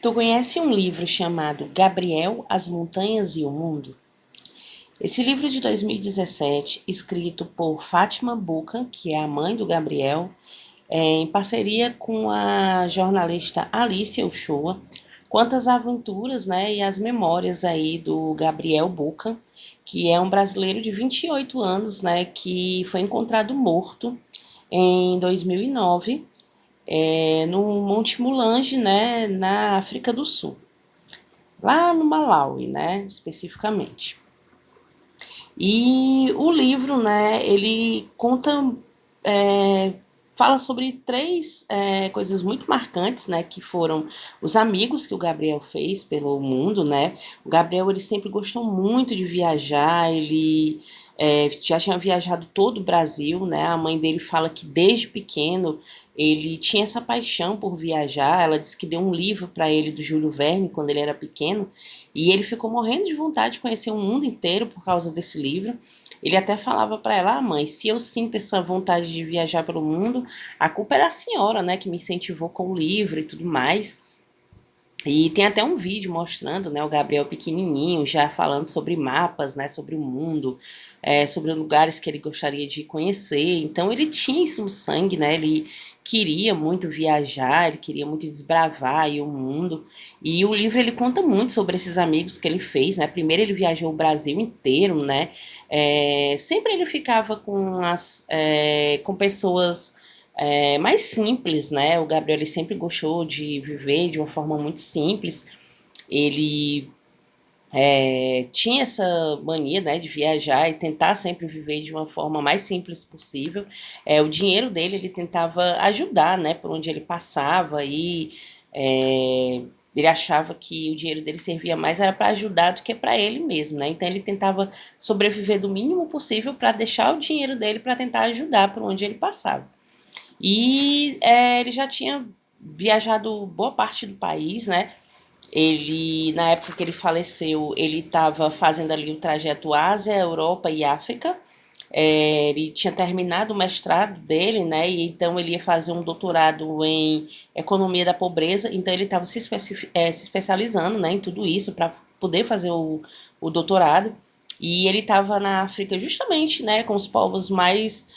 Tu conhece um livro chamado Gabriel, as Montanhas e o Mundo? Esse livro é de 2017, escrito por Fátima Buca, que é a mãe do Gabriel, em parceria com a jornalista Alicia Uchoa, conta as aventuras, né, e as memórias aí do Gabriel Buca, que é um brasileiro de 28 anos, né, que foi encontrado morto em 2009, no Monte Mulanje, né, na África do Sul, lá no Malawi, né, especificamente. E o livro, né, ele conta, é, fala sobre três coisas muito marcantes, né, que foram os amigos que o Gabriel fez pelo mundo, né. O Gabriel, ele sempre gostou muito de viajar, ele já tinha viajado todo o Brasil, né. A mãe dele fala que desde pequeno ele tinha essa paixão por viajar. Ela disse que deu um livro para ele do Júlio Verne quando ele era pequeno, e ele ficou morrendo de vontade de conhecer o mundo inteiro por causa desse livro. Ele até falava para ela: mãe, se eu sinto essa vontade de viajar pelo mundo, a culpa é da senhora, né, que me incentivou com o livro e tudo mais. E tem até um vídeo mostrando, né, o Gabriel pequenininho já falando sobre mapas, né, sobre o mundo, sobre lugares que ele gostaria de conhecer. Então ele tinha isso no sangue, né? Ele queria muito viajar, ele queria muito desbravar aí o mundo. E o livro ele conta muito sobre esses amigos que ele fez, né? Primeiro ele viajou o Brasil inteiro, né? Sempre ele ficava com pessoas mais simples, né? O Gabriel ele sempre gostou de viver de uma forma muito simples. Ele tinha essa mania, né, de viajar e tentar sempre viver de uma forma mais simples possível. O dinheiro dele ele tentava ajudar, né, por onde ele passava e ele achava que o dinheiro dele servia mais era para ajudar do que para ele mesmo, né? Então ele tentava sobreviver do mínimo possível para deixar o dinheiro dele para tentar ajudar por onde ele passava. E ele já tinha viajado boa parte do país, né? Ele, na época que ele faleceu, ele estava fazendo ali o trajeto Ásia, Europa e África. Ele tinha terminado o mestrado dele, né? E então ele ia fazer um doutorado em economia da pobreza. Então ele estava se especializando, né, em tudo isso para poder fazer o doutorado. E ele estava na África justamente, né, com os povos mais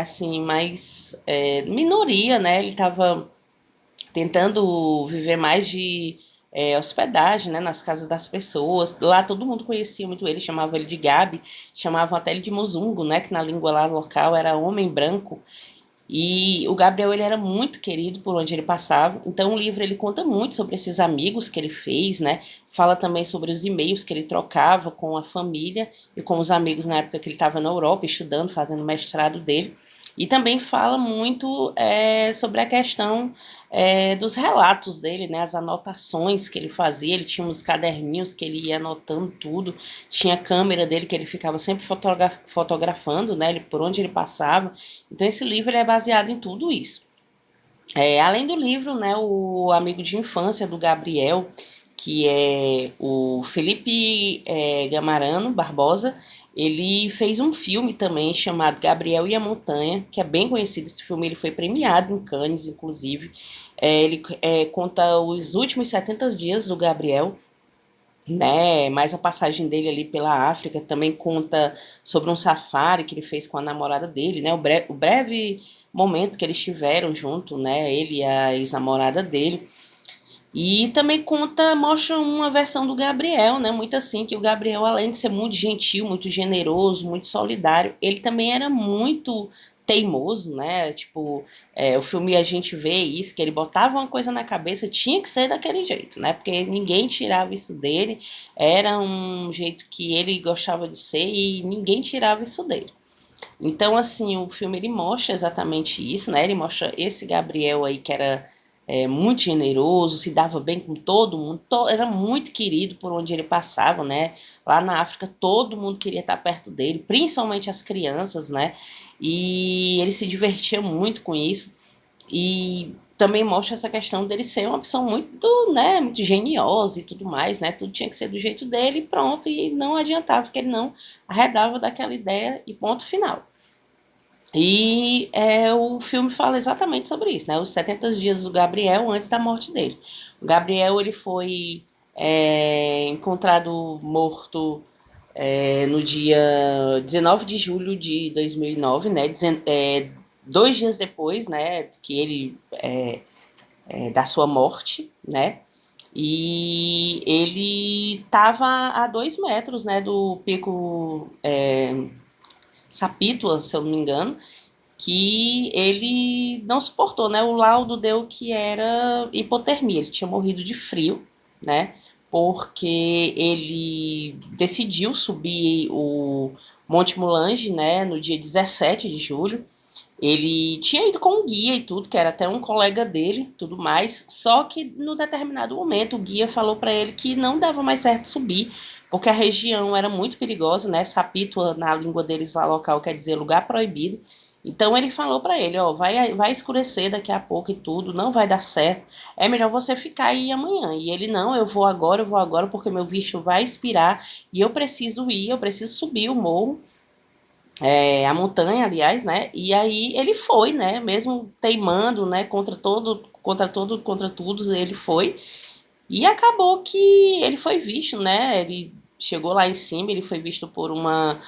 assim, mais minoria, né? Ele estava tentando viver mais de hospedagem, né, nas casas das pessoas. Lá todo mundo conhecia muito ele, chamava ele de Gabi, chamavam até ele de Muzungo, né, que na língua lá local era homem branco. E o Gabriel ele era muito querido por onde ele passava. Então o livro ele conta muito sobre esses amigos que ele fez, né? Fala também sobre os e-mails que ele trocava com a família e com os amigos na época que ele estava na Europa estudando, fazendo o mestrado dele. E também fala muito sobre a questão dos relatos dele, né? As anotações que ele fazia. Ele tinha uns caderninhos que ele ia anotando tudo. Tinha a câmera dele que ele ficava sempre fotografando, né? Ele, por onde ele passava. Então esse livro ele é baseado em tudo isso. Além do livro, né, o amigo de infância do Gabriel, que é o Felipe Gamarano Barbosa, ele fez um filme também chamado Gabriel e a Montanha, que é bem conhecido. Esse filme ele foi premiado em Cannes, inclusive. Ele conta os últimos 70 dias do Gabriel, né? Mais a passagem dele ali pela África. Também conta sobre um safari que ele fez com a namorada dele, né? O breve momento que eles tiveram junto, né? Ele e a ex-namorada dele. E também mostra uma versão do Gabriel, né? Muito assim, que o Gabriel, além de ser muito gentil, muito generoso, muito solidário, ele também era muito teimoso, né? Tipo, o filme a gente vê isso, que ele botava uma coisa na cabeça, tinha que ser daquele jeito, né? Porque ninguém tirava isso dele, era um jeito que ele gostava de ser e ninguém tirava isso dele. Então, assim, o filme ele mostra exatamente isso, né? Ele mostra esse Gabriel aí que era muito generoso, se dava bem com todo mundo, era muito querido por onde ele passava, né? Lá na África todo mundo queria estar perto dele, principalmente as crianças, né? E ele se divertia muito com isso. E também mostra essa questão dele ser uma pessoa muito, né, muito geniosa e tudo mais, né? Tudo tinha que ser do jeito dele e pronto, e não adiantava, porque ele não arredava daquela ideia e ponto final. E o filme fala exatamente sobre isso, né? Os 70 dias do Gabriel antes da morte dele. O Gabriel ele foi encontrado morto no dia 19 de julho de 2009, né? 2 dias depois, né? Que ele da sua morte, né? E ele estava a 2 metros, né? Do pico Sapítua, se eu não me engano, que ele não suportou, né? O laudo deu que era hipotermia, ele tinha morrido de frio, né? Porque ele decidiu subir o Monte Mulange, né? No dia 17 de julho. Ele tinha ido com um guia e tudo, que era até um colega dele, tudo mais. Só que no determinado momento o guia falou para ele que não dava mais certo subir, porque a região era muito perigosa, né? Sapítua na língua deles lá local quer dizer lugar proibido. Então ele falou para ele, ó, vai escurecer daqui a pouco e tudo, não vai dar certo. É melhor você ficar aí amanhã. E ele não, eu vou agora porque meu bicho vai expirar e eu preciso ir, eu preciso subir o morro a montanha, aliás, né? E aí ele foi, né? Mesmo teimando, né? Contra todos, ele foi. E acabou que ele foi visto, né? Ele chegou lá em cima, ele foi visto por uma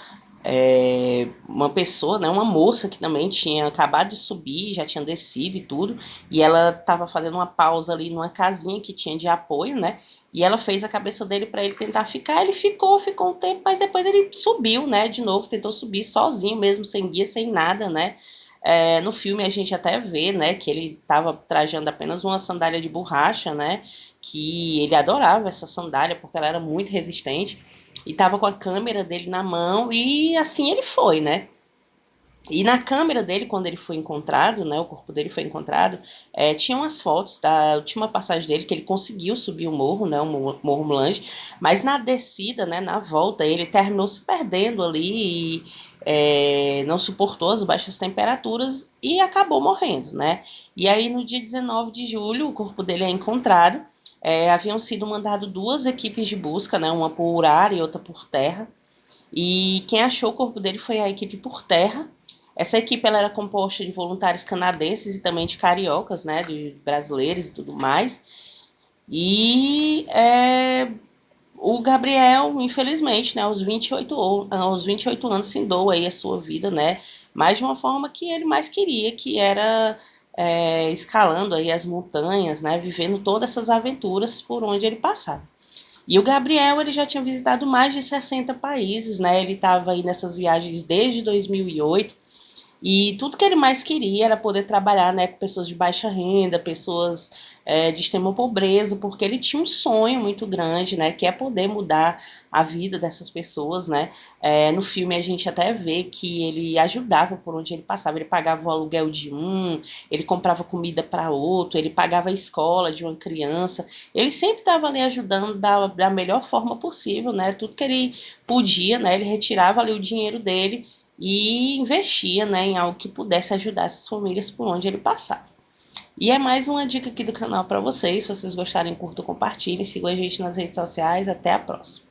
pessoa, né, uma moça que também tinha acabado de subir, já tinha descido e tudo, e ela estava fazendo uma pausa ali numa casinha que tinha de apoio, né? E ela fez a cabeça dele para ele tentar ficar, ele ficou um tempo, mas depois ele subiu, né, de novo, tentou subir sozinho mesmo, sem guia, sem nada, né? No filme a gente até vê, né, que ele estava trajando apenas uma sandália de borracha, né, que ele adorava essa sandália porque ela era muito resistente e tava com a câmera dele na mão e assim ele foi, né? E na câmera dele, quando ele foi encontrado, né, o corpo dele foi encontrado, tinha umas fotos da última passagem dele, que ele conseguiu subir o morro, né, o Morro Blanche, mas na descida, né, na volta, ele terminou se perdendo ali e não suportou as baixas temperaturas e acabou morrendo, né? E aí, no dia 19 de julho, o corpo dele é encontrado, haviam sido mandado duas equipes de busca, né, uma por ar e outra por terra, e quem achou o corpo dele foi a equipe por terra. Essa equipe ela era composta de voluntários canadenses e também de cariocas, né, de brasileiros e tudo mais. E o Gabriel, infelizmente, né, aos 28 anos, findou aí a sua vida, né, mas de uma forma que ele mais queria, que era escalando aí as montanhas, né, vivendo todas essas aventuras por onde ele passava. E o Gabriel, ele já tinha visitado mais de 60 países, né? Ele estava aí nessas viagens desde 2008 e tudo que ele mais queria era poder trabalhar, né, com pessoas de baixa renda, pessoas de extrema pobreza, porque ele tinha um sonho muito grande, né, que é poder mudar a vida dessas pessoas, né. No filme a gente até vê que ele ajudava por onde ele passava, ele pagava o aluguel de um, ele comprava comida para outro, ele pagava a escola de uma criança, ele sempre estava ali ajudando da melhor forma possível, né, tudo que ele podia, né, ele retirava ali o dinheiro dele e investia, né, em algo que pudesse ajudar essas famílias por onde ele passava. E é mais uma dica aqui do canal para vocês. Se vocês gostarem, curtam, compartilhem, sigam a gente nas redes sociais. Até a próxima.